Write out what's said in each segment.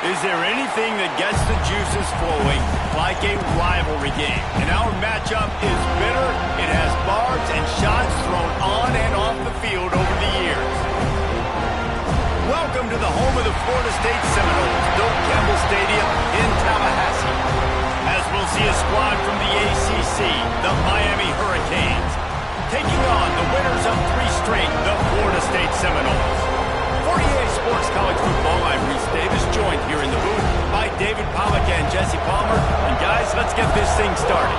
Is there anything that gets the juices flowing like a rivalry game? And our matchup is bitter. It has barbs and shots thrown on and off the field over the years. Welcome to the home of the Florida State Seminoles, Bill Campbell Stadium in Tallahassee. As we'll see a squad from the ACC, the Miami Hurricanes, taking on the winners of 3 straight, the Florida State Seminoles. For EA Sports College Football, I'm Reese Davis, joined here in the booth by David Pollack and Jesse Palmer. And guys, let's get this thing started.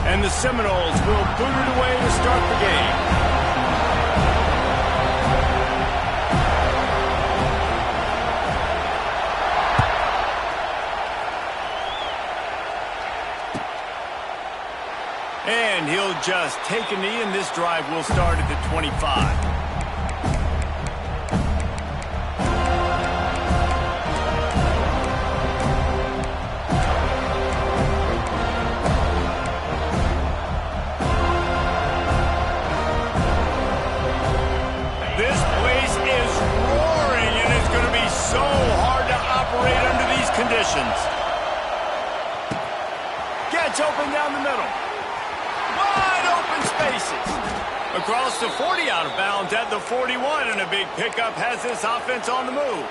And the Seminoles will boot it away to start the game. And he'll just take a knee, and this drive will start at the 25. This place is roaring, and it's going to be so hard to operate under these conditions. Gets open down the middle. Wide open spaces. Across the 40, out of bounds at the 41, and a big pickup has this offense on the move.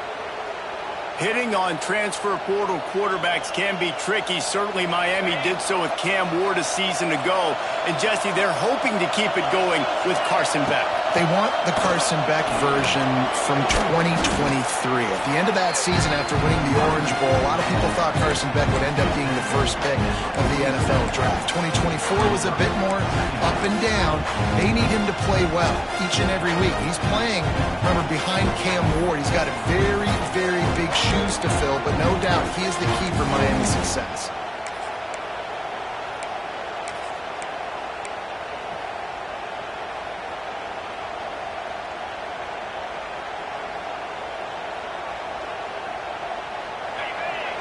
Hitting on transfer portal quarterbacks can be tricky. Certainly Miami did so with Cam Ward a season ago. And Jesse, they're hoping to keep it going with Carson Beck. They want the Carson Beck version from 2023. At the end of that season, after winning the Orange Bowl, a lot of people thought Carson Beck would end up being the first pick of the NFL draft. 2024 was a bit more up and down. They need him to play well each and every week. He's playing, remember, behind Cam Ward. He's got a very, very big shoes to fill, but no doubt he is the key for Miami's success.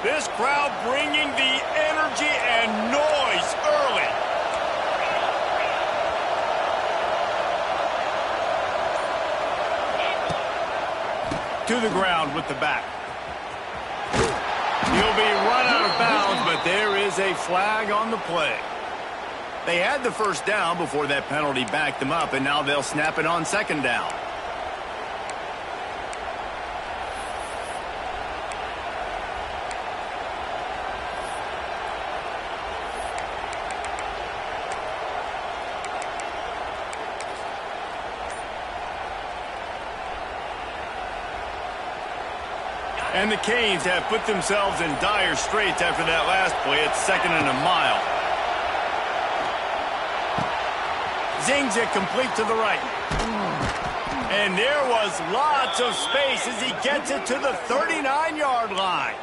This crowd bringing the energy and noise early. To the ground with the back. He'll be run out of bounds, but there is a flag on the play. They had the first down before that penalty backed them up, and now they'll snap it on second down. And the Canes have put themselves in dire straits after that last play. It's 2nd and a mile. Zings it complete to the right. And there was lots of space as he gets it to the 39-yard line.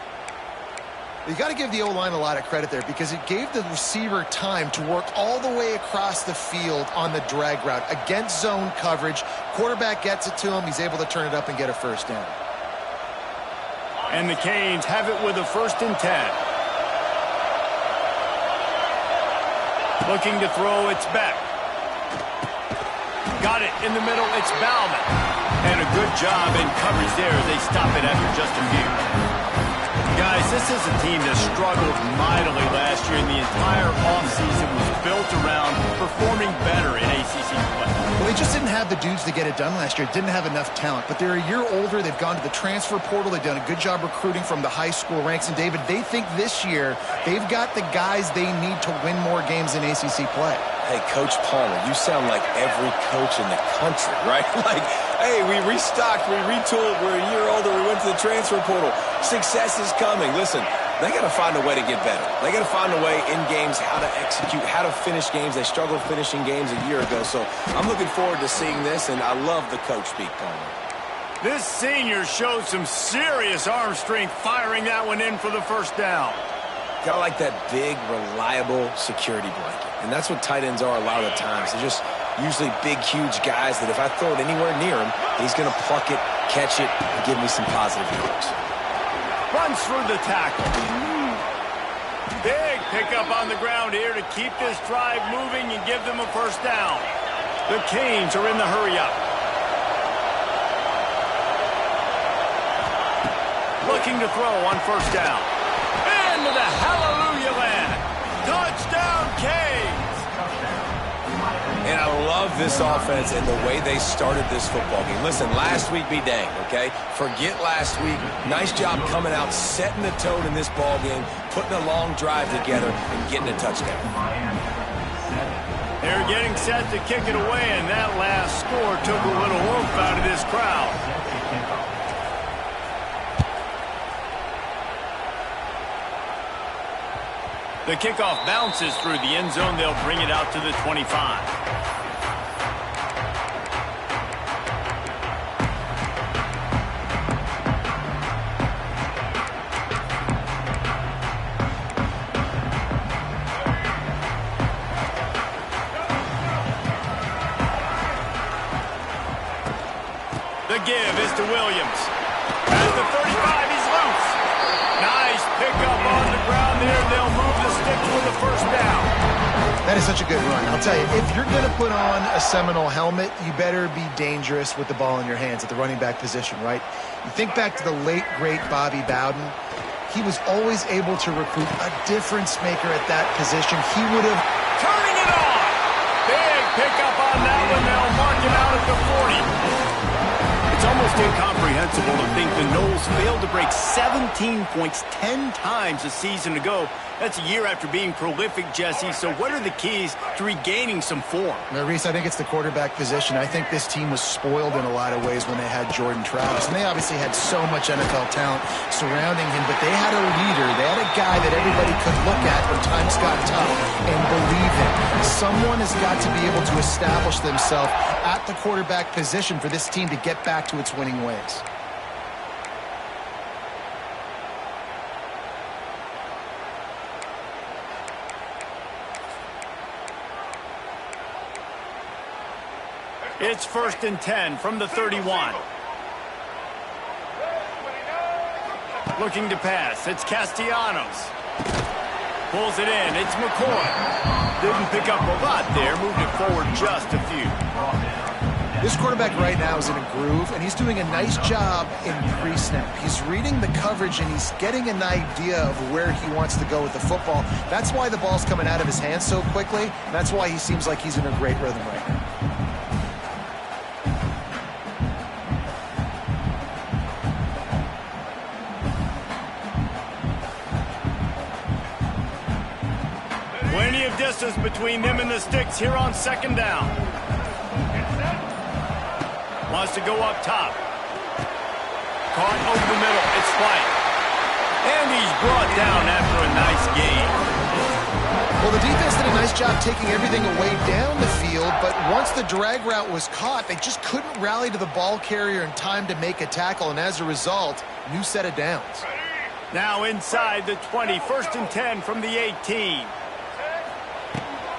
You got to give the O-line a lot of credit there because it gave the receiver time to work all the way across the field on the drag route against zone coverage. Quarterback gets it to him. He's able to turn it up and get a first down. And the Canes have it with a 1st and 10. Looking to throw, it's Beck. Got it in the middle, it's Bauman. And a good job in coverage there as they stop it after just a few. Guys, this is a team that struggled mightily last year, and the entire offseason was built around performing better in ACC play. Well, they just didn't have the dudes to get it done last year. Didn't have enough talent. But they're a year older. They've gone to the transfer portal. They've done a good job recruiting from the high school ranks. And, David, they think this year they've got the guys they need to win more games in ACC play. Hey, Coach Palmer, you sound like every coach in the country, right? Like, hey, we restocked, we retooled, we're a year older, we went to the transfer portal. Success is coming. Listen, they got to find a way to get better. They got to find a way in games how to execute, how to finish games. They struggled finishing games a year ago. So I'm looking forward to seeing this, and I love the coach speak, Palmer. This senior showed some serious arm strength firing that one in for the first down. Got like that big, reliable security blanket. And that's what tight ends are a lot of the times. They're just usually big, huge guys that if I throw it anywhere near him, he's going to pluck it, catch it, and give me some positive yards. Runs through the tackle. Big pick up on the ground here to keep this drive moving and give them a first down. The Canes are in the hurry-up. Looking to throw on first down. Into the hallelujah land. Touchdown, Canes! And I love this offense and the way they started this football game. Listen, last week be danged, okay? Forget last week. Nice job coming out, setting the tone in this ball game, putting a long drive together, and getting a touchdown. They're getting set to kick it away, and that last score took a little oomph out of this crowd. The kickoff bounces through the end zone. They'll bring it out to the 25. The give is to Williams. At the 35, he's loose. Nice pickup on the ground there. They'll move the sticks with the first down. That is such a good run. I'll tell you, if you're going to put on a Seminole helmet, you better be dangerous with the ball in your hands at the running back position, right? You think back to the late, great Bobby Bowden. He was always able to recruit a difference maker at that position. He would have... Turning it on! Big pickup on that one. They'll mark him out at the 40. It's almost incomprehensible to think the Noles failed to break 17 points 10 times a season ago. That's a year after being prolific, Jesse. So what are the keys to regaining some form? Now, Reese, I think it's the quarterback position. I think this team was spoiled in a lot of ways when they had Jordan Travis. And they obviously had so much NFL talent surrounding him, but they had a leader. They had a guy that everybody could look at when times got tough and believe in. Someone has got to be able to establish themselves at the quarterback position for this team to get back to its winning ways. It's 1st and 10 from the 31. Looking to pass. It's Castellanos. Pulls it in. It's McCoy. Didn't pick up a lot there. Moved it forward just a few. This quarterback right now is in a groove, and he's doing a nice job in pre-snap. He's reading the coverage, and he's getting an idea of where he wants to go with the football. That's why the ball's coming out of his hands so quickly, and that's why he seems like he's in a great rhythm right now. Plenty of distance between them and the sticks here on 2nd down. Wants to go up top. Caught over the middle. It's Spike. And he's brought down after a nice gain. Well, the defense did a nice job taking everything away down the field, but once the drag route was caught, they just couldn't rally to the ball carrier in time to make a tackle, and as a result, new set of downs. Now inside the 20, 1st and 10 from the 18.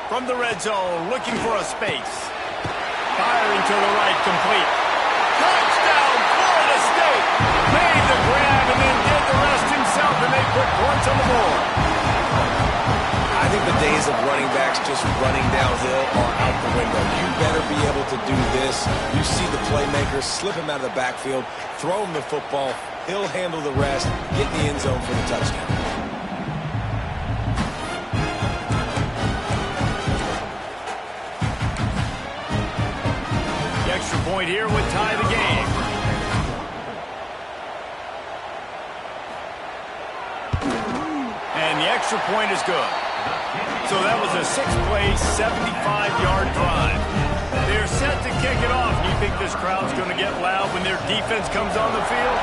From the red zone, looking for a space. Firing to the right, complete. Touchdown, Florida State! Made the grab and then did the rest himself, and they put points on the board. I think the days of running backs just running downhill are out the window. You better be able to do this. You see the playmaker, slip him out of the backfield, throw him the football, he'll handle the rest, get in the end zone for the touchdown. Extra point here would tie the game. And the extra point is good. So that was a 6-play, 75-yard drive. They're set to kick it off. Do you think this crowd's going to get loud when their defense comes on the field?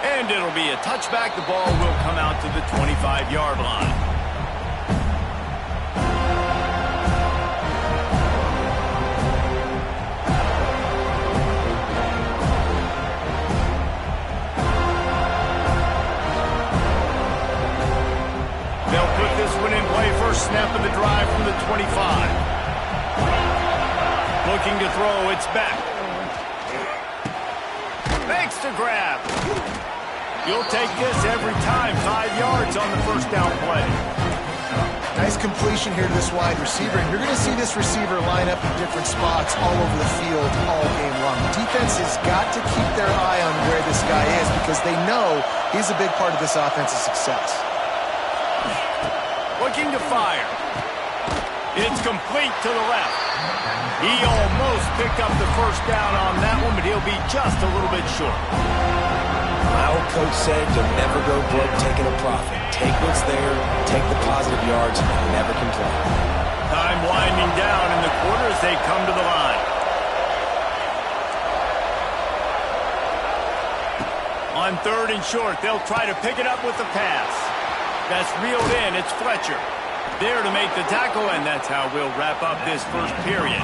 And it'll be a touchback. The ball will come out to the 25-yard line. First snap of the drive from the 25. Looking to throw, it's back. Makes the grab. You'll take this every time. 5 yards on the first down play. Nice completion here to this wide receiver, and you're going to see this receiver line up in different spots all over the field all game long. The defense has got to keep their eye on where this guy is because they know he's a big part of this offense's success. Looking to fire. It's complete to the left. He almost picked up the first down on that one, but he'll be just a little bit short. My old coach said you'll never go broke taking a profit. Take what's there, take the positive yards, and never complain. Time winding down in the quarter as they come to the line. On 3rd and short, they'll try to pick it up with the pass. That's reeled in. It's Fletcher. There to make the tackle, and that's how we'll wrap up this first period.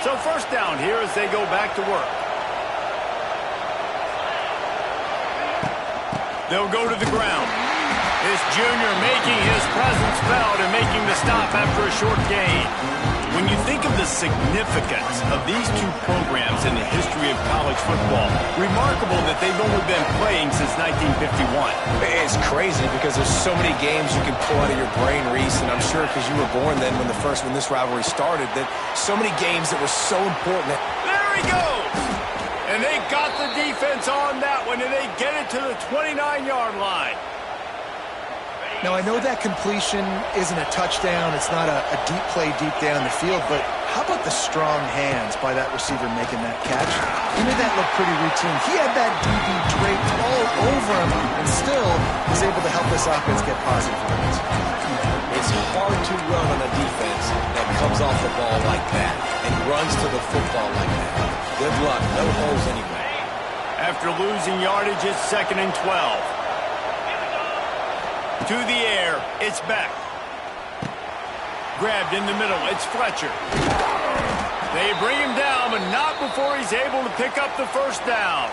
So first down here as they go back to work. They'll go to the ground. This junior making his presence felt and making the stop after a short gain. When you think of the significance of these two programs in the history of college football, remarkable that they've only been playing since 1951. It's crazy because there's so many games you can pull out of your brain, Reese, and I'm sure because you were born then when this rivalry started, that so many games that were so important. There he goes! And they got the defense on that one, and they get it to the 29-yard line. Now, I know that completion isn't a touchdown. It's not a deep play deep down the field, but how about the strong hands by that receiver making that catch? He made that look pretty routine. He had that DB draped all over him and still was able to help this offense get positive yards. It's hard to run on a defense that comes off the ball like that and runs to the football like that. Good luck. No holes anyway. After losing yardage, it's 2nd and 12. To the air, it's back. Grabbed in the middle, it's Fletcher. They bring him down, but not before he's able to pick up the first down.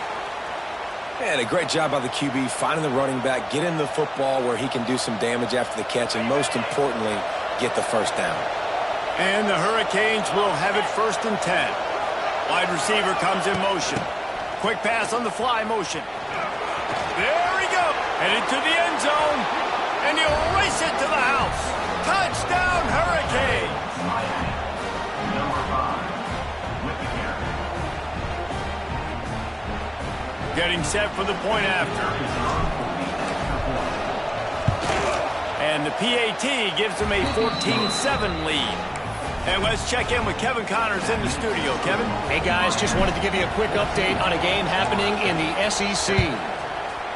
And a great job by the QB, finding the running back, getting the football where he can do some damage after the catch, and most importantly, get the first down. And the Hurricanes will have it 1st and 10. Wide receiver comes in motion. Quick pass on the fly motion. There he goes. Headed to the end zone. And he'll race it to the house. Touchdown, Hurricanes! Getting set for the point after. And the PAT gives them a 14-7 lead. And let's check in with Kevin Connors in the studio. Kevin? Hey, guys, just wanted to give you a quick update on a game happening in the SEC.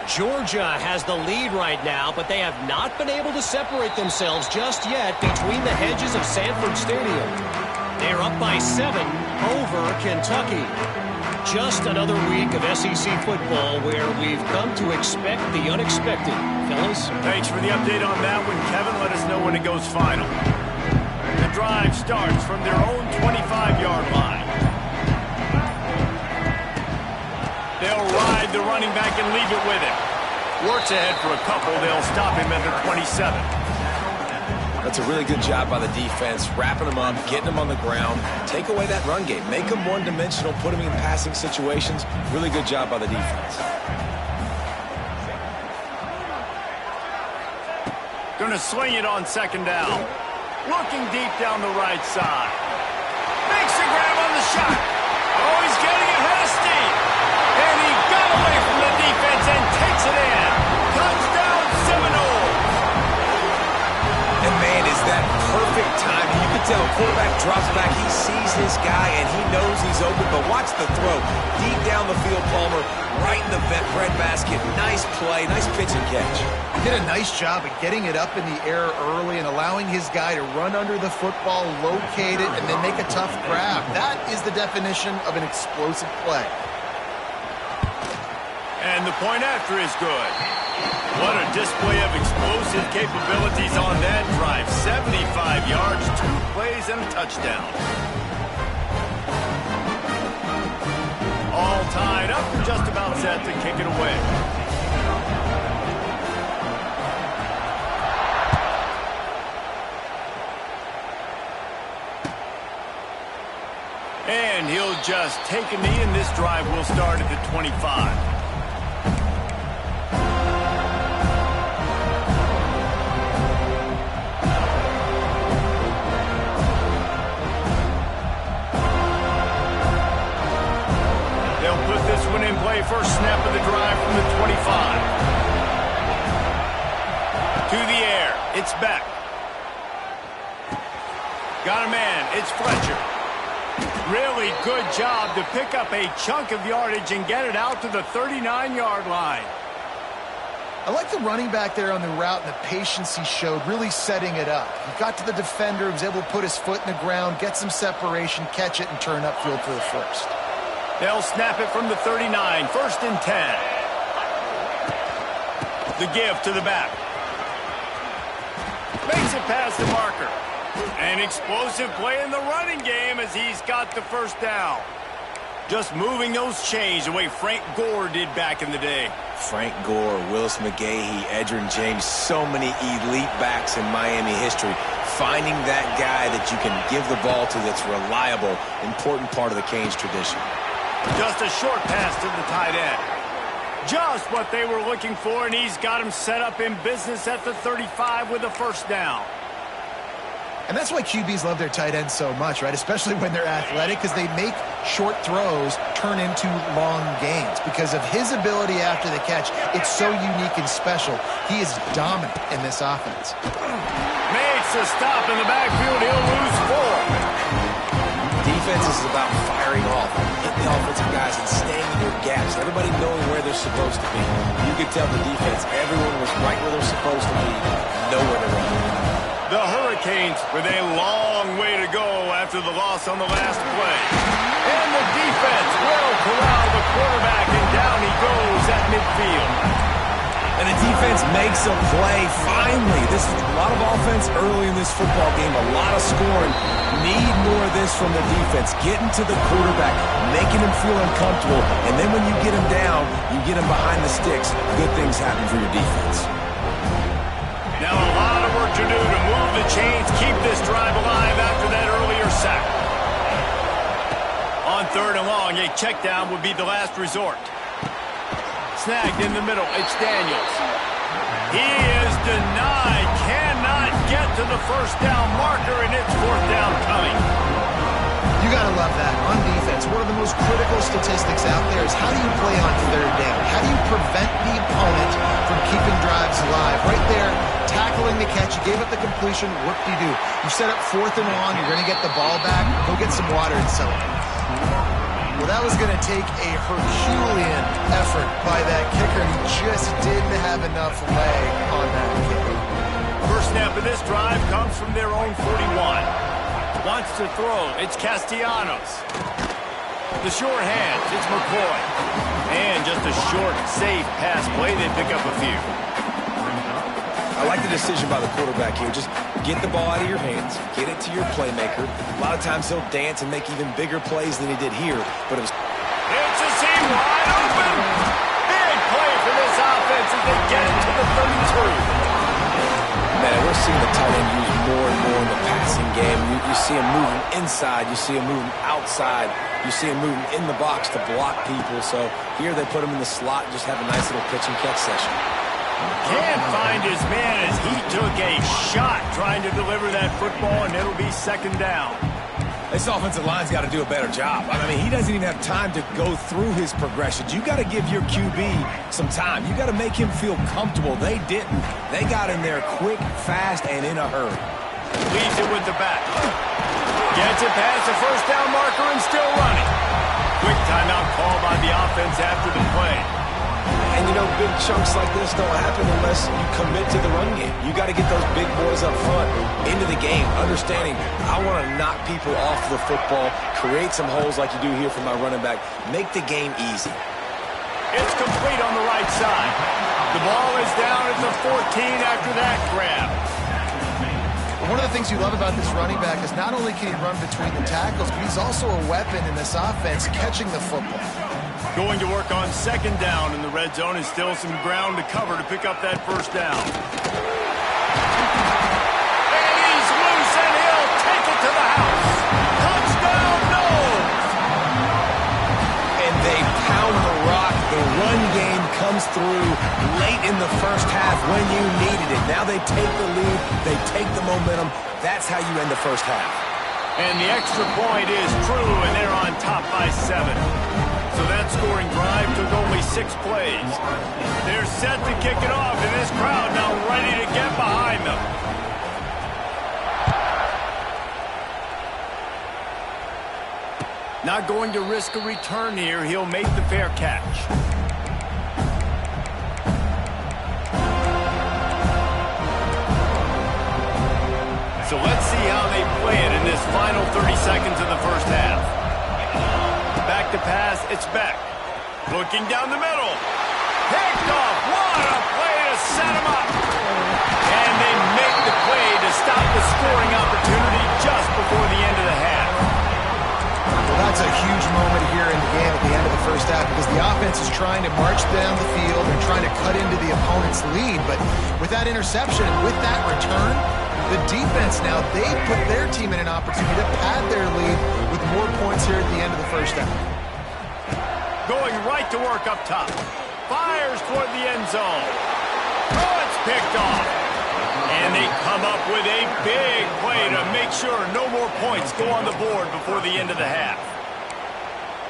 Georgia has the lead right now, but they have not been able to separate themselves just yet between the hedges of Sanford Stadium. They're up by 7 over Kentucky. Just another week of SEC football where we've come to expect the unexpected. Fellas? Thanks for the update on that one, Kevin. Let us know when it goes final. The drive starts from their own 25-yard line. They'll ride the running back and leave it with him. Works ahead for a couple. They'll stop him at the 27. That's a really good job by the defense, wrapping him up, getting him on the ground. Take away that run game. Make him one-dimensional, put him in passing situations. Really good job by the defense. Going to swing it on 2nd down. Looking deep down the right side. Makes the grab on the shot. Oh, he's getting ahead of steam. And he got away from the defense and takes it in. Touchdown, Seminoles. And, man, is that perfect time. You can tell quarterback drops back. He sees his guy, and he knows he's open. But watch the throw. Deep down the field, Palmer, right in the bread basket. Nice play, nice pitch and catch. Did a nice job of getting it up in the air early and allowing his guy to run under the football, locate it, and then make a tough grab. That is the definition of an explosive play. And the point after is good. What a display of explosive capabilities on that drive. 75 yards, 2 plays, and a touchdown. All tied up and just about set to kick it away. And he'll just take a knee, and this drive will start at the 25. They'll put this one in play. First snap of the drive from the 25. To the air. It's Beck. Got a man. It's Fletcher. Really good job to pick up a chunk of yardage and get it out to the 39-yard line. I like the running back there on the route and the patience he showed, really setting it up. He got to the defender, was able to put his foot in the ground, get some separation, catch it, and turn upfield for the first. They'll snap it from the 39, first and 10. The give to the back. Makes it past the marker. An explosive play in the running game as he's got the first down. Just moving those chains the way Frank Gore did back in the day. Frank Gore, Willis McGahee, Edgerrin James, so many elite backs in Miami history. Finding that guy that you can give the ball to that's reliable, important part of the Canes tradition. Just a short pass to the tight end. Just what they were looking for, and he's got him set up in business at the 35 with a first down. And that's why QBs love their tight ends so much, right? Especially when they're athletic, because they make short throws turn into long gains. Because of his ability after the catch, it's so unique and special. He is dominant in this offense. Makes a stop in the backfield. He'll lose 4. Defense is about firing off, hitting the offensive guys and staying in your gaps. Everybody knowing where they're supposed to be. You could tell the defense, everyone was right where they're supposed to be, nowhere to run. The Hurricanes with a long way to go after the loss on the last play. And the defense will corral the quarterback, and down he goes at midfield. And the defense makes a play, finally. This is a lot of offense early in this football game, a lot of scoring. Need more of this from the defense. Getting to the quarterback, making him feel uncomfortable, and then when you get him down, you get him behind the sticks. Good things happen for your defense. Now a lot of work to do to move the chains, keep this drive alive after that earlier sack. On third and long, a check down would be the last resort. Snagged in the middle, it's Daniels. He is denied, cannot get to the first down marker, and it's fourth down coming. You got to love that. On defense, one of the most critical statistics out there is how do you play on third down? How do you prevent the opponent from keeping drives alive? Right there, tackling the catch, you gave up the completion, what do? You set up fourth and long, you're going to get the ball back, go get some water and celebrate. Well, that was going to take a Herculean effort by that kicker. He just didn't have enough leg on that kick. First snap of this drive comes from their own 41. Wants to throw, it's Castellanos. The short hands, it's McCoy. And just a short, safe pass play, they pick up a few. I like the decision by the quarterback here. Just get the ball out of your hands, get it to your playmaker. A lot of times he'll dance and make even bigger plays than he did here. But it was... It's a seam wide open. Big play for this offense as they get it to the 32. Man, we're seeing the tight end used more and more in the passing game. You see him moving inside. You see him moving outside. You see him moving in the box to block people. So here they put him in the slot and just have a nice little pitch and catch session. Can't find his man as he took a shot trying to deliver that football, and it'll be second down. This offensive line's got to do a better job. I mean, he doesn't even have time to go through his progressions. You got to give your QB some time. You got to make him feel comfortable. They didn't. They got in there quick, fast, and in a hurry. Leaves it with the back. Gets it past the first down marker and still running. Quick timeout call by the offense after the play. And, you know, big chunks like this don't happen unless you commit to the run game. You got to get those big boys up front into the game, understanding I want to knock people off the football, create some holes like you do here for my running back, make the game easy. It's complete on the right side. The ball is down at the 14 after that grab. One of the things you love about this running back is not only can he run between the tackles, but he's also a weapon in this offense catching the football. Going to work on second down in the red zone, and still some ground to cover to pick up that first down. And he's loose, and he'll take it to the house. Touchdown, no! through late in the first half when you needed it. Now they take the lead, they take the momentum. That's how you end the first half. And the extra point is true, and they're on top by 7. So that scoring drive took only 6 plays. They're set to kick it off, and this crowd now ready to get behind them. Not going to risk a return here. He'll make the fair catch. So let's see how they play it in this final 30 seconds of the first half. Back to pass, it's Beck. Looking down the middle. Picked off. What a play to set him up. And they make the play to stop the scoring opportunity just before the end of the half. Well, that's a huge moment here in the game at the end of the first half because the offense is trying to march down the field and trying to cut into the opponent's lead. But with that interception, with that return, the defense now, they put their team in an opportunity to pad their lead with more points here at the end of the first half. Going right to work up top. Fires toward the end zone. Oh, it's picked off. And they come up with a big play to make sure no more points go on the board before the end of the half.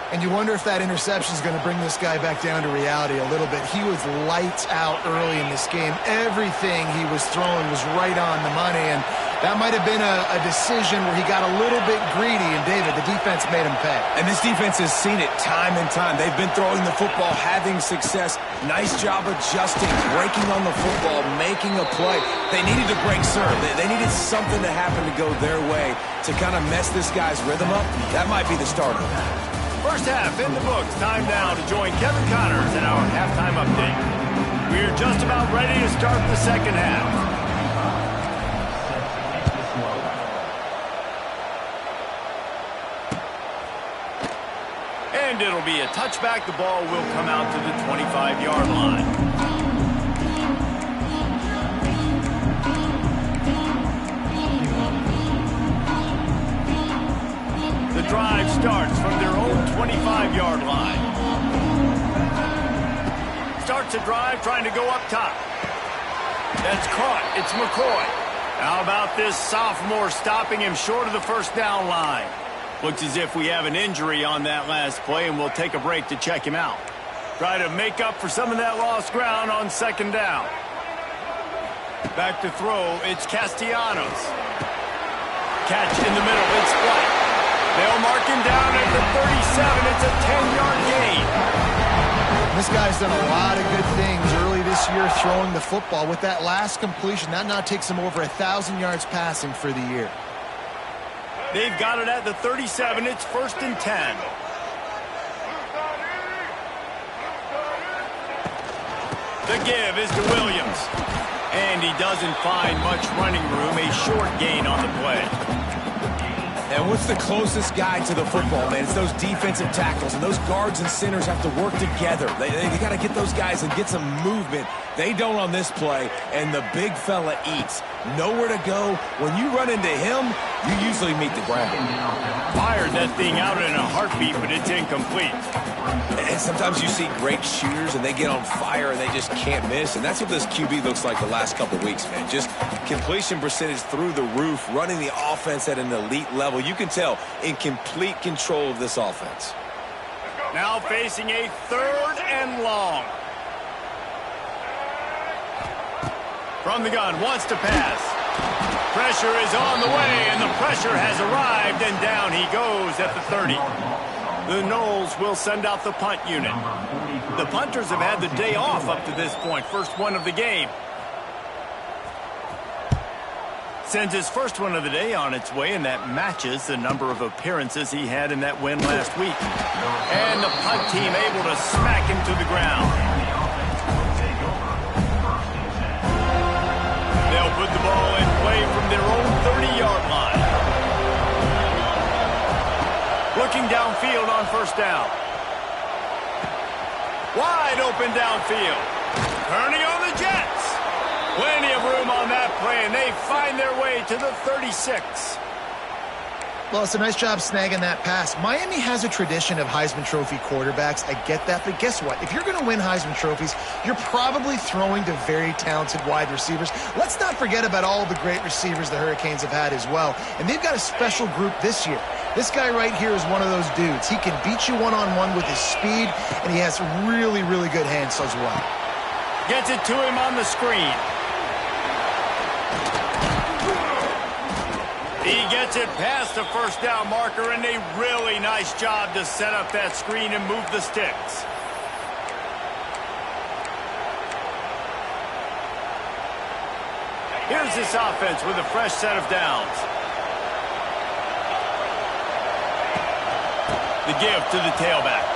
And you wonder if that interception is going to bring this guy back down to reality a little bit. He was lights out early in this game. Everything he was throwing was right on the money, and that might have been a decision where he got a little bit greedy, and David, the defense made him pay. And this defense has seen it time and time. They've been throwing the football, having success. Nice job adjusting, breaking on the football, making a play. They needed to break serve. They needed something to happen to go their way to kind of mess this guy's rhythm up. That might be the starter. First half in the books. Time now to join Kevin Connors in our halftime update. We're just about ready to start the second half. And it'll be a touchback. The ball will come out to the 25-yard line. The drive starts from their own 25-yard line. Starts a drive trying to go up top. That's caught. It's McCoy. How about this sophomore stopping him short of the first down line? Looks as if we have an injury on that last play, and we'll take a break to check him out. Try to make up for some of that lost ground on second down. Back to throw. It's Castellanos. Catch in the middle. It's White. They'll mark him down at the 37. It's a 10-yard gain. This guy's done a lot of good things early this year throwing the football. With that last completion, that now takes him over 1,000 yards passing for the year. They've got it at the 37. It's 1st and 10. The give is to Williams. And he doesn't find much running room. A short gain on the play. And what's the closest guy to the football, man? It's those defensive tackles, and those guards and centers have to work together. They got to get those guys and get some movement. They don't on this play, and the big fella eats. Nowhere to go. When you run into him, you usually meet the ground. Fired that thing out in a heartbeat, but it's incomplete. And sometimes you see great shooters, and they get on fire, and they just can't miss. And that's what this QB looks like the last couple weeks, man. Just completion percentage through the roof, running the offense at an elite level. You can tell in complete control of this offense. Now facing a 3rd and long. From the gun, wants to pass. Pressure is on the way, and the pressure has arrived, and down he goes at the 30. The Noles will send out the punt unit. The punters have had the day off up to this point, first one of the game. Sends his first one of the day on its way, and that matches the number of appearances he had in that win last week. And the punt team able to smack him to the ground. They'll put the ball in play from their own 30-yard line. Looking downfield on first down. Wide open downfield. Turning on the Jets. Plenty of room on that play, and they find their way to the 36. Well, it's a nice job snagging that pass. Miami has a tradition of Heisman Trophy quarterbacks. I get that, but guess what? If you're going to win Heisman Trophies, you're probably throwing to very talented wide receivers. Let's not forget about all the great receivers the Hurricanes have had as well. And they've got a special group this year. This guy right here is one of those dudes. He can beat you one-on-one with his speed, and he has really, really good hands as well. Gets it to him on the screen. He gets it past the first down marker, and a really nice job to set up that screen and move the sticks. Here's this offense with a fresh set of downs. The give to the tailback.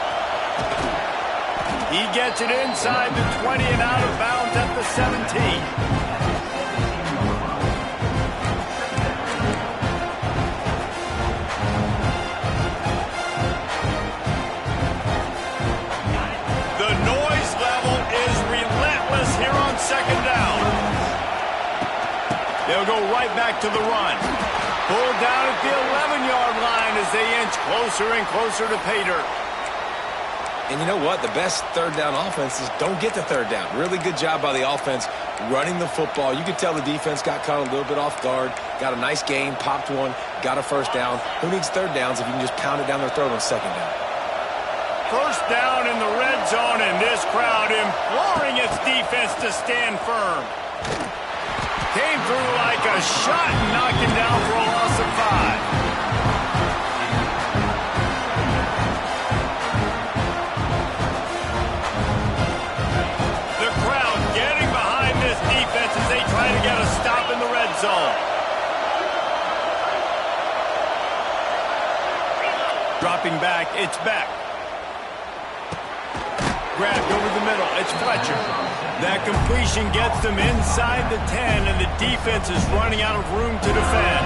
He gets it inside the 20 and out of bounds at the 17. Second down. They'll go right back to the run. Pulled down at the 11-yard line as they inch closer and closer to pay dirt. And you know what? The best third down offenses don't get the third down. Really good job by the offense running the football. You could tell the defense got caught a little bit off guard. Got a nice gain, popped one, got a first down. Who needs third downs if you can just pound it down their throat on second down? First down in the red zone, and this crowd imploring its defense to stand firm. Came through like a shot and knocked him down for a loss of 5. The crowd getting behind this defense as they try to get a stop in the red zone. Dropping back, it's Beck. Grabbed over the middle. It's Fletcher. That completion gets them inside the 10, and the defense is running out of room to defend.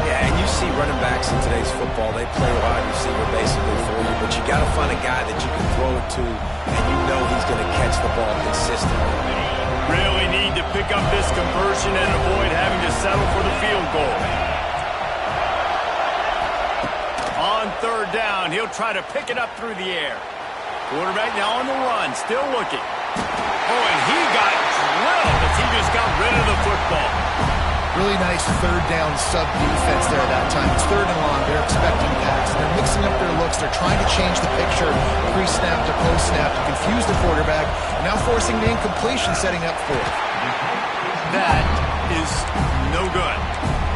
Yeah, and you see running backs in today's football, they play wide receiver basically for you, but you got to find a guy that you can throw it to, and you know he's going to catch the ball consistently. Really need to pick up this conversion and avoid having to settle for the field goal. On third down, he'll try to pick it up through the air. Quarterback now on the run, still looking. Oh, and he got drilled as he just got rid of the football. Really nice third down sub defense there at that time. It's third and long. They're expecting pass. They're mixing up their looks. They're trying to change the picture pre-snap to post-snap to confuse the quarterback. Now forcing the incompletion, setting up fourth. That is no good.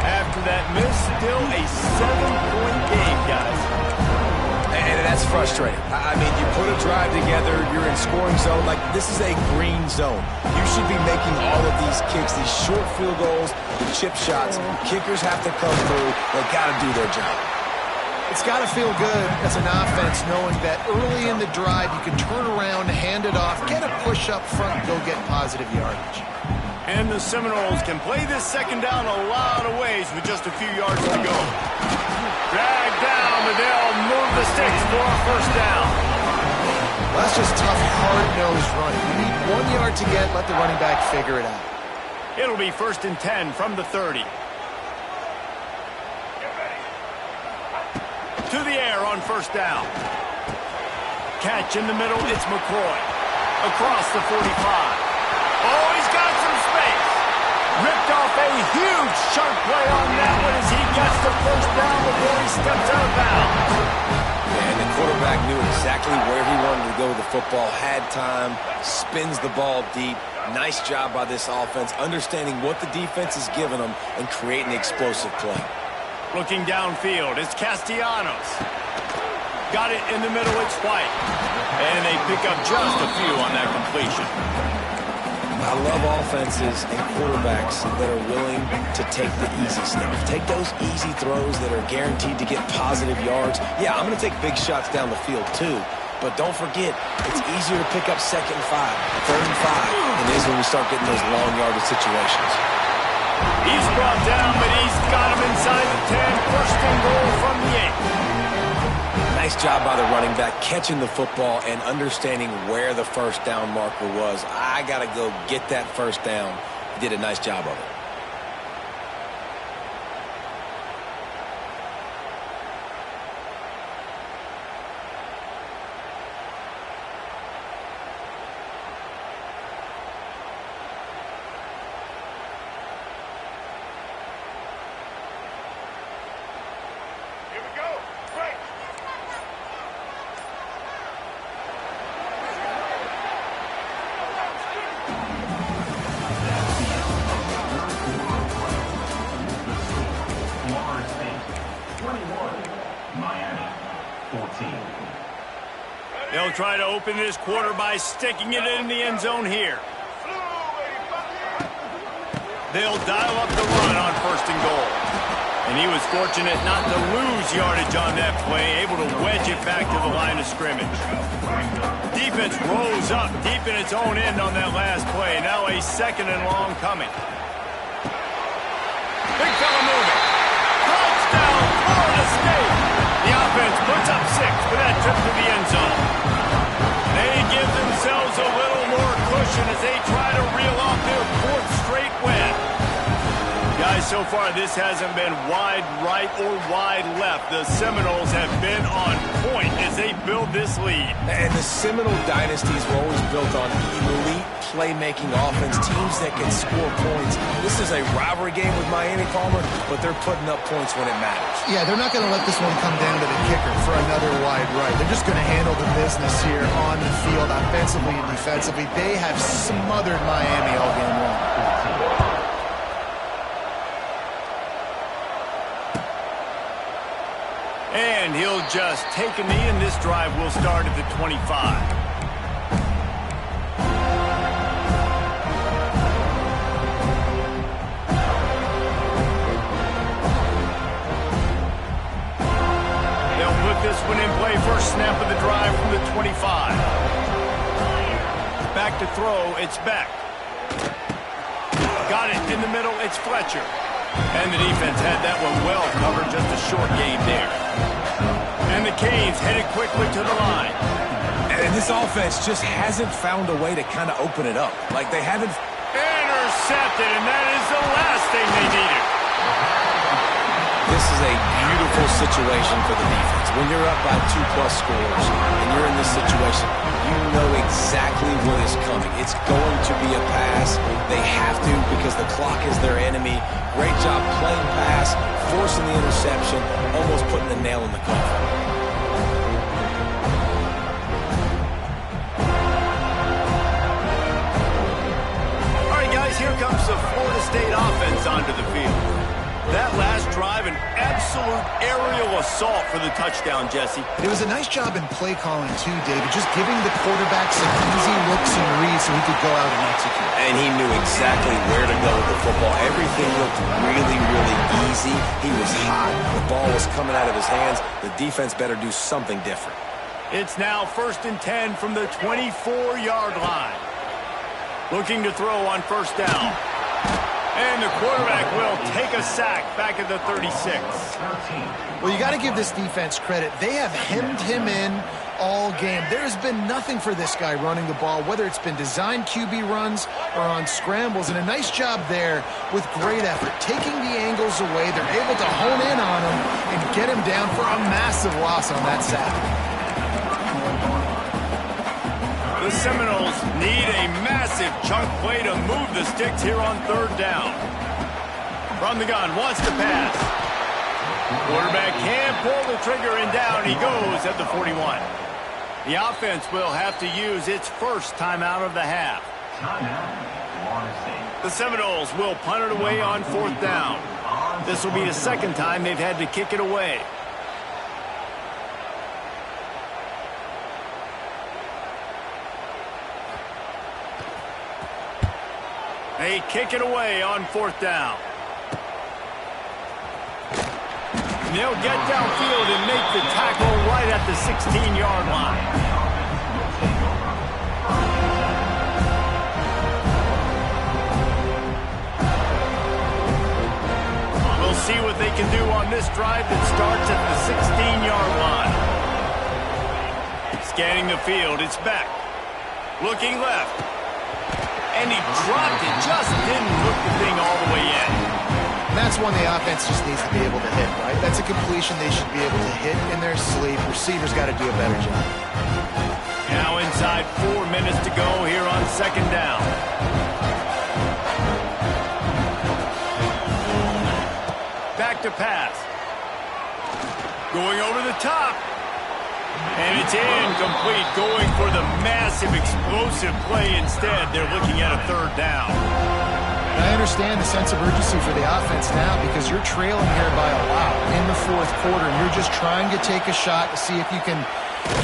After that miss, still a 7-point game, guys. And that's frustrating. I mean, you put a drive together, you're in scoring zone. Like, this is a green zone. You should be making all of these kicks, these short field goals, the chip shots. Kickers have to come through. They got to do their job. It's got to feel good as an offense knowing that early in the drive you can turn around, hand it off, get a push up front, and go get positive yardage. And the Seminoles can play this second down a lot of ways with just a few yards to go. Drag down, but they'll move the sticks for a first down. Well, that's just tough, hard-nosed running. You need 1 yard to get, let the running back figure it out. It'll be 1st and 10 from the 30. To the air on first down. Catch in the middle, it's McCoy. Across the 45. Oh, he's got some space. Ripped off a huge chunk play on that one as he gets the first down before he steps out of bounds. And the quarterback knew exactly where he wanted to go with the football, had time, spins the ball deep. Nice job by this offense, understanding what the defense is giving them and creating the explosive play. Looking downfield, it's Castellanos. Got it in the middle, it's White. And they pick up just a few on that completion. I love offenses and quarterbacks that are willing to take the easy stuff. Take those easy throws that are guaranteed to get positive yards. Yeah, I'm going to take big shots down the field too, but don't forget, it's easier to pick up 2nd and 5, 3rd and 5 than it is when we start getting those long yardage situations. He's brought down, but he's got him inside the 10. 1st and goal from the 8. Nice job by the running back, catching the football and understanding where the first down marker was. I got to go get that first down. He did a nice job of it. They'll try to open this quarter by sticking it in the end zone here. They'll dial up the run on 1st and goal. And he was fortunate not to lose yardage on that play, able to wedge it back to the line of scrimmage. Defense rose up deep in its own end on that last play. Now a 2nd and long coming. Big fella moving. Touchdown, Florida State. The offense puts up 6 for that trip to the end zone. They give themselves a little more cushion as they try to reel off their 4th straight win. Guys, so far this hasn't been wide right or wide left. The Seminoles have been on point as they build this lead. And the Seminole dynasties were always built on elite playmaking offense, teams that can score points. This is a rivalry game with Miami, Palmer, but they're putting up points when it matters. Yeah, they're not going to let this one come down to the kicker for another wide right. They're just going to handle the business here on the field, offensively and defensively. They have smothered Miami all game long. And he'll just take a knee, and this drive will start at the 25. They'll put this one in play. First snap of the drive from the 25. Back to throw, it's Beck. Got it in the middle, it's Fletcher. And the defense had that one well covered, just a short game there. And the Canes headed quickly to the line. And this offense just hasn't found a way to kind of open it up. Like they haven't... Intercepted, and that is the last thing they needed. This is a beautiful situation for the defense. When you're up by 2+ scores and you're in this situation, you know exactly what is coming. It's going to be a pass. They have to because the clock is their enemy. Great job playing pass, forcing the interception, almost putting the nail in the coffin. All right, guys, here comes the Florida State offense onto the field. That last drive, an absolute aerial assault for the touchdown, Jesse. It was a nice job in play calling, too, David, just giving the quarterback some easy looks and reads so he could go out and execute. And he knew exactly where to go with the football. Everything looked really, really easy. He was hot. The ball was coming out of his hands. The defense better do something different. It's now 1st and 10 from the 24-yard line. Looking to throw on 1st down. And the quarterback will take a sack back at the 36. Well, you got to give this defense credit. They have hemmed him in all game. There has been nothing for this guy running the ball, whether it's been designed QB runs or on scrambles. And a nice job there with great effort. Taking the angles away, they're able to hone in on him and get him down for a massive loss on that sack. The Seminoles need a massive chunk play to move the sticks here on 3rd down. From the gun, wants to pass. Quarterback can't pull the trigger, and down he goes at the 41. The offense will have to use its first timeout of the half. The Seminoles will punt it away on 4th down. This will be the 2nd time they've had to kick it away. They kick it away on 4th down. And they'll get downfield and make the tackle right at the 16-yard line. We'll see what they can do on this drive that starts at the 16-yard line. Scanning the field, it's back. Looking left. And he dropped it, just didn't hook the thing all the way in. And that's one the offense just needs to be able to hit, right? That's a completion they should be able to hit in their sleep. Receivers got to do a better job. Now inside 4 minutes to go here on 2nd down. Back to pass. Going over the top. And it's incomplete, going for the massive explosive play instead. They're looking at a 3rd down. I understand the sense of urgency for the offense now because you're trailing here by a lot in the fourth quarter, and you're just trying to take a shot to see if you can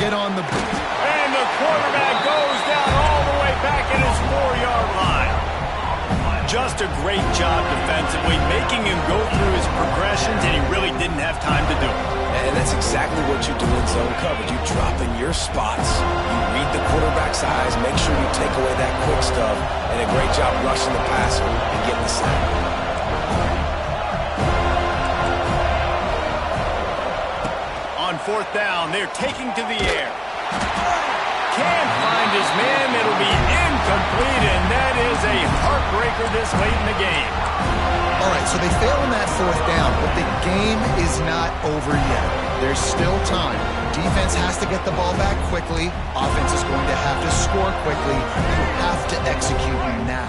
get on the... And the quarterback goes down all the way back at his 4-yard line. Just a great job defensively, making him go through his progressions, and he really didn't have time to do it. And that's exactly what you do in zone coverage. You drop in your spots, you read the quarterback's eyes, make sure you take away that quick stuff, and a great job rushing the passer and getting the sack. On fourth down, they're taking to the air. Can't find his man. It'll be incomplete, and that is a heartbreaker this late in the game. All right, so they fail on that fourth down, but the game is not over yet. There's still time. Defense has to get the ball back quickly. Offense is going to have to score quickly. You have to execute now.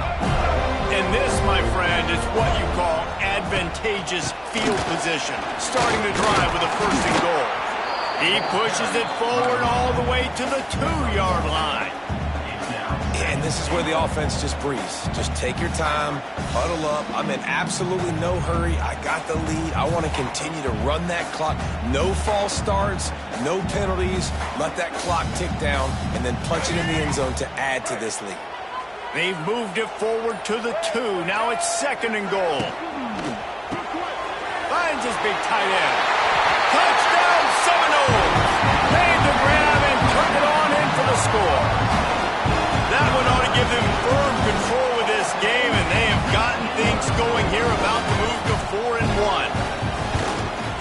And this, my friend, is what you call advantageous field position. Starting the drive with a first and goal. He pushes it forward all the way to the 2-yard line. And this is where the offense just breathes. Just take your time, huddle up. I'm in absolutely no hurry. I got the lead. I want to continue to run that clock. No false starts, no penalties. Let that clock tick down and then punch it in the end zone to add to this lead. They've moved it forward to the 2. Now it's second and goal. Finds his big tight end. Touchdown Seminoles! Made the grab and took it on in for the score. That one ought to give them firm control of this game, and they have gotten things going here, about to move to 4-1.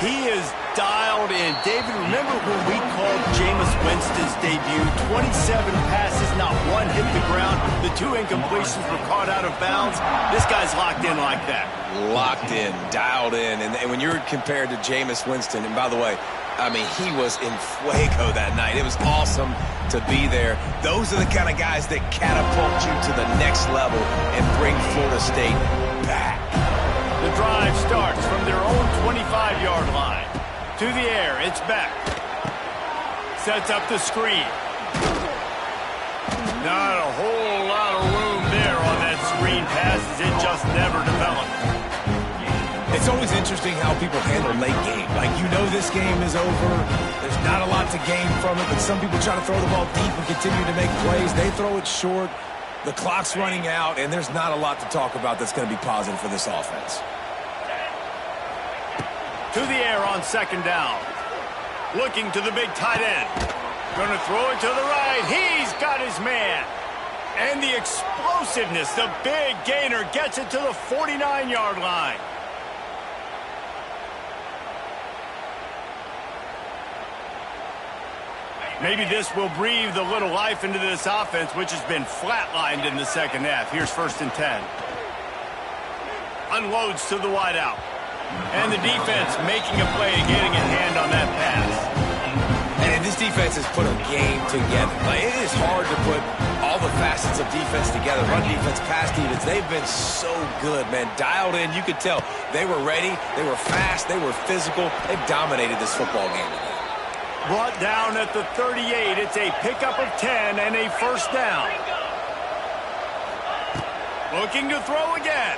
He is dialed in. David, remember when we called Jameis Winston's debut? 27 passes, not one hit the ground. The 2 incompletions were caught out of bounds. This guy's locked in like that. Locked in, dialed in. And when you're compared to Jameis Winston, and by the way, I mean, he was in fuego that night. It was awesome to be there. Those are the kind of guys that catapult you to the next level and bring Florida State back. The drive starts from their own 25-yard line. To the air, it's back. Sets up the screen. Not a whole lot of room there on that screen pass, as it just never developed. It's always interesting how people handle late game. Like, you know this game is over. There's not a lot to gain from it, but some people try to throw the ball deep and continue to make plays. They throw it short. The clock's running out, and there's not a lot to talk about that's going to be positive for this offense. To the air on second down. Looking to the big tight end. Going to throw it to the right. He's got his man. And the explosiveness, the big gainer, gets it to the 49-yard line. Maybe this will breathe a little life into this offense, which has been flatlined in the second half. Here's 1st and 10. Unloads to the wideout. And the defense making a play, getting a hand on that pass. And this defense has put a game together. Like, it is hard to put all the facets of defense together. Run defense, pass defense. They've been so good, man. Dialed in. You could tell they were ready. They were fast. They were physical. They've dominated this football game today. Brought down at the 38. It's a pickup of 10 and a first down. Looking to throw again.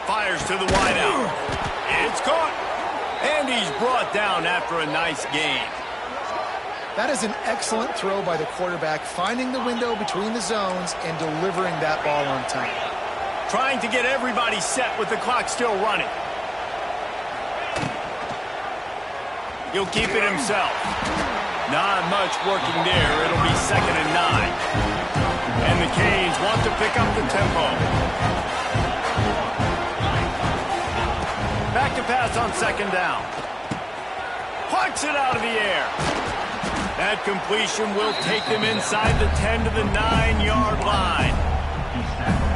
Fires to the wideout. It's caught. And he's brought down after a nice gain. That is an excellent throw by the quarterback, finding the window between the zones and delivering that ball on time. Trying to get everybody set with the clock still running. He'll keep it himself. Not much working there. It'll be 2nd and 9. And the Canes want to pick up the tempo. Back to pass on second down. Plucks it out of the air. That completion will take them inside the 10 to the 9-yard line.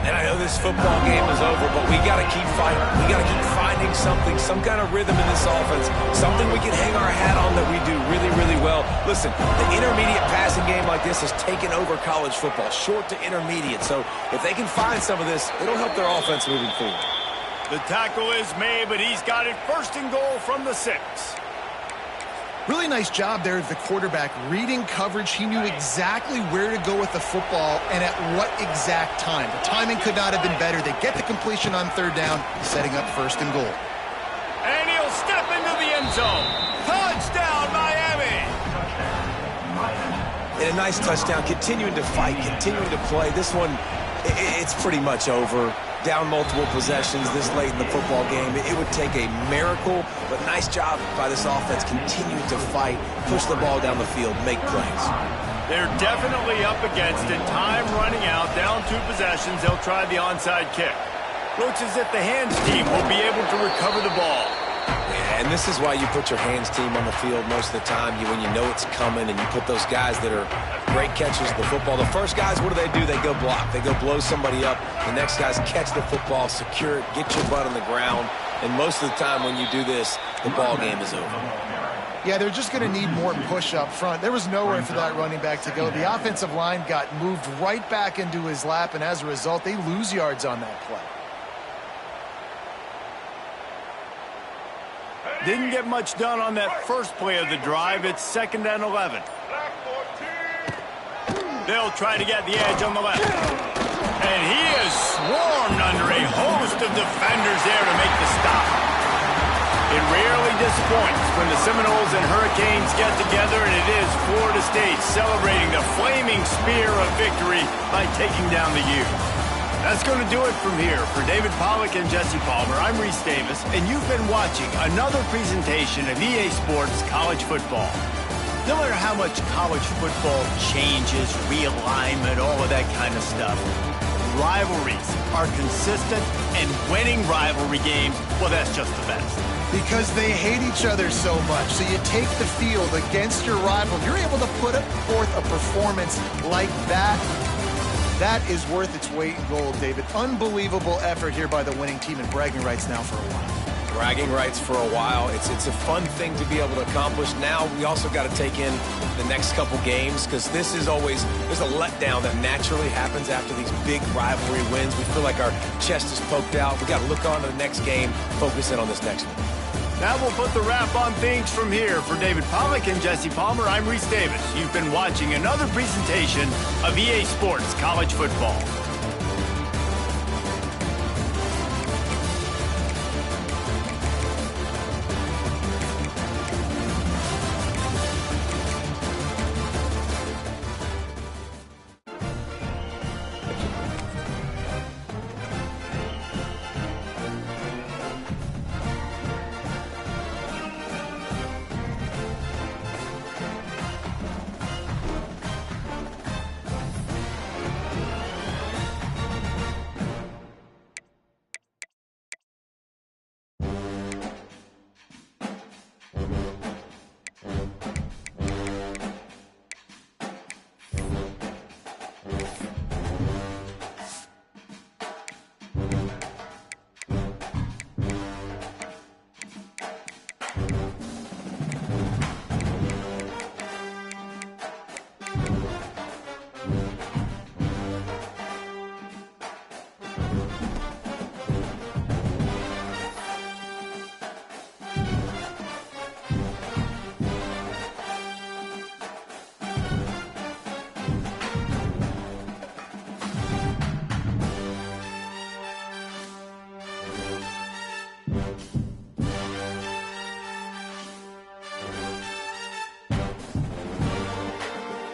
And I know this football game is over, but we got to keep fighting. We got to keep finding something, some kind of rhythm in this offense, something we can hang our hat on that we do really, really well. Listen, the intermediate passing game like this has taken over college football, short to intermediate. So if they can find some of this, it'll help their offense moving forward. The tackle is made, but he's got it 1st and goal from the 6. Really nice job there of the quarterback. Reading coverage, he knew exactly where to go with the football and at what exact time. The timing could not have been better. They get the completion on third down, setting up first and goal. And he'll step into the end zone. Touchdown, Miami! And a nice touchdown, continuing to fight, continuing to play. This one, it's pretty much over. Down multiple possessions this late in the football game. It would take a miracle, but nice job by this offense continuing to fight, push the ball down the field, make plays. They're definitely up against it. Time running out, down 2 possessions. They'll try the onside kick. Looks as if the hands team will be able to recover the ball. Yeah, and this is why you put your hands team on the field most of the time. When you know it's coming, and you put those guys that are great catchers of the football. The first guys, what do? They go block. They go blow somebody up. The next guys catch the football, secure it, get your butt on the ground. And most of the time when you do this, the ball game is over. Yeah, they're just going to need more push up front. There was nowhere for that running back to go. The offensive line got moved right back into his lap, and as a result, they lose yards on that play. Didn't get much done on that first play of the drive. It's 2nd and 11. They'll try to get the edge on the left. And he is swarmed under a host of defenders there to make the stop. It rarely disappoints when the Seminoles and Hurricanes get together, and it is Florida State celebrating the flaming spear of victory by taking down the U. That's going to do it from here. For David Pollack and Jesse Palmer, I'm Reese Davis, and you've been watching another presentation of EA Sports College Football. No matter how much college football changes, realignment, all of that kind of stuff, rivalries are consistent, and winning rivalry games, well, that's just the best. Because they hate each other so much. So you take the field against your rival. You're able to put forth a performance like that. That is worth its weight in gold, David. Unbelievable effort here by the winning team, and bragging rights now for a while. Bragging rights for a while. It's a fun thing to be able to accomplish. Now we also got to take in the next couple games, because this is always, there's a letdown that naturally happens after these big rivalry wins. We feel like our chest is poked out. We got to look on to the next game, focus in on this next one. Now we'll put the wrap on things from here. For David Pollack and Jesse Palmer, I'm Reese Davis. You've been watching another presentation of EA Sports College Football.